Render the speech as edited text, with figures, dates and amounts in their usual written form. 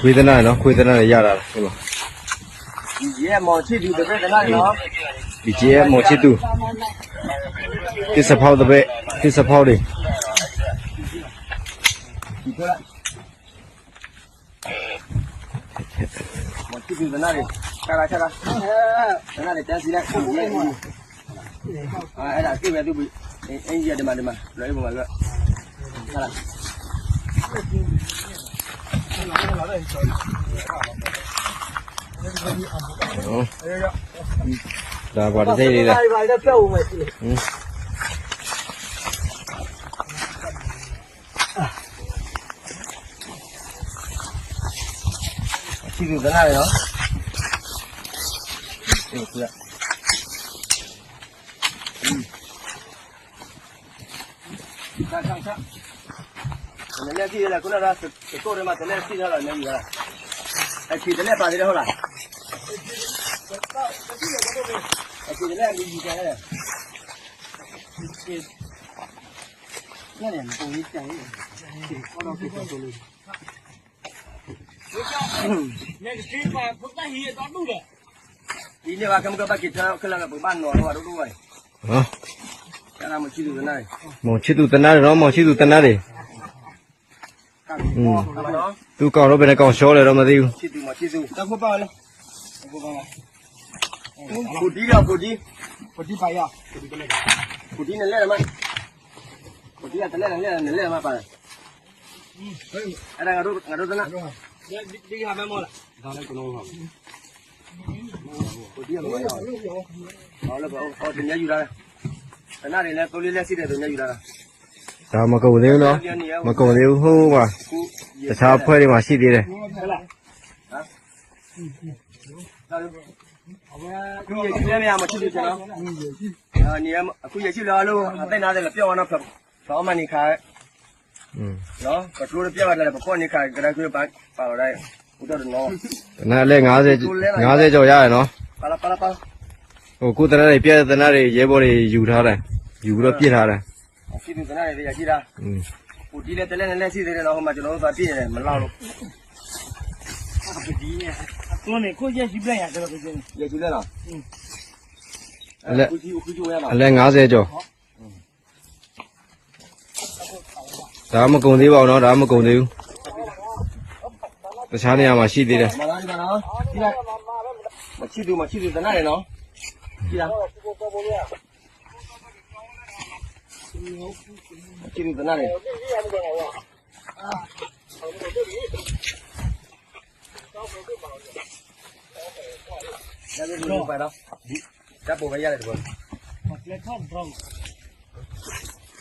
ခွေးသနာနော်ခွေးသနာလည်းရတာဟုတ်လားဒီရဲ့မော်ချစ်သူတစ်ဖက်ကနေနော်ဒီကျဲမော်ချစ်သူဒီစဖောက်တဲ့ဘက်ဒီစဖောက်လေးဒီကမော်ချစ်သူတနာလေးချာတနာလေးတန်းစီလိုက်အဲ့ဒါကြည့်ပဲသူအင်ကြီးကဒီမှာလွယ်ပုံမှာကဟာလားဒါပါတဲ့လေးလားပါတော့ပြောက်ဦးမယ်ရှိတယ်ရှိသူကနားရနော်ဒီကခါနည်းနည်းကြည့်ရလားခုနကကိုယ်ထဲမှာတည်းစီးထားတာနေပြီလားအချီတည်းပါတယ်ဟုတ်လားအချီတည်းအမြင်ကြရတယ်ညနေပုံကြီးကြိုင်ဟောတော့ပြောလို့next day ပါဘုတ်တာဟီတော့တူတယ်ဒီနေ့ကကမကပတ်ကထားခလာကပန်းနော်တော့တို့ပဲဟောကျန်တာမရှိသူကနားမော်ချစ်သူတနာတော့မော်ချစ်သူတနာတယ်သူကောင်တော့ဘယ်နဲ့ကောင်ရှောလဲတော့မသိဘူးချစ်သူမရှိသူတက်ဖို့ပါလေကိုဒီတော့ကိုဒီပါရကိုဒီနဲ့လဲမကိုဒီကတလဲလဲမပါအဲ့ဒါငါတို့တနာဒီဟာမဲမောလားဒါလည်းကျွန်တော်ဟာကိုဒီကမရအောင်ဟောလို့ဟောတင်ရယူလာတနာတွေလည်းကိုလေးလက်စီးတယ်ဆိုညယူလာဒါမကုန်သေးဘူးနော်မကုန်သေးဘူးဟိုးပါတခြားဖွဲ့တွေမှာရှိသေးတယ်ဟုတ်လားဟမ်အခုရရှိနေရမှာချစ်ချင်နော်နေရအခုရရှိလာလို့အသိနာတယ်ပြောင်းအောင်တော့ဆောင်းမနေခါနော်ကထလို့ပြောင်းရတယ်ပေါ့နေခါကြရခွေးပါတော့တယ်ဦးတော်နော်နားလဲ50ကျော်ရရနော်ပါလာဟိုကိုတနာတွေပြည့်တနာတွေရဲဘော်တွေယူထားတယ်ယူပြီးတော့ပြစ်ထားတယ်ရှိသူတနာတွေရရှိတာဟိုဒီလက်တလဲနဲ့ရှိသေးတယ်တော့ဟိုမှာကျွန်တော်တို့သွားပြည့်နေတယ်မလောက်လို့ဒီနဲ့ကိုနေကိုရရှိပြရတော့ပြင်ရရှိလဲလားအလဲ50ကျော်ဒါမကုန်သေးပါဘူးနော်ဒါမကုန်သေးဘူးတခြားနေရာမှာရှိသေးတယ်မလားဒီမှာနော်ဒီလိုက်မရှိသူတနာတယ်နော်ဒီလားရှိသူတနာတယ်ဒါလည်းဒီလိုပါတော့ဓာတ်ပေါ်ပဲရတယ်ဒီပေါ်လက်ထောက်ဘရောင်း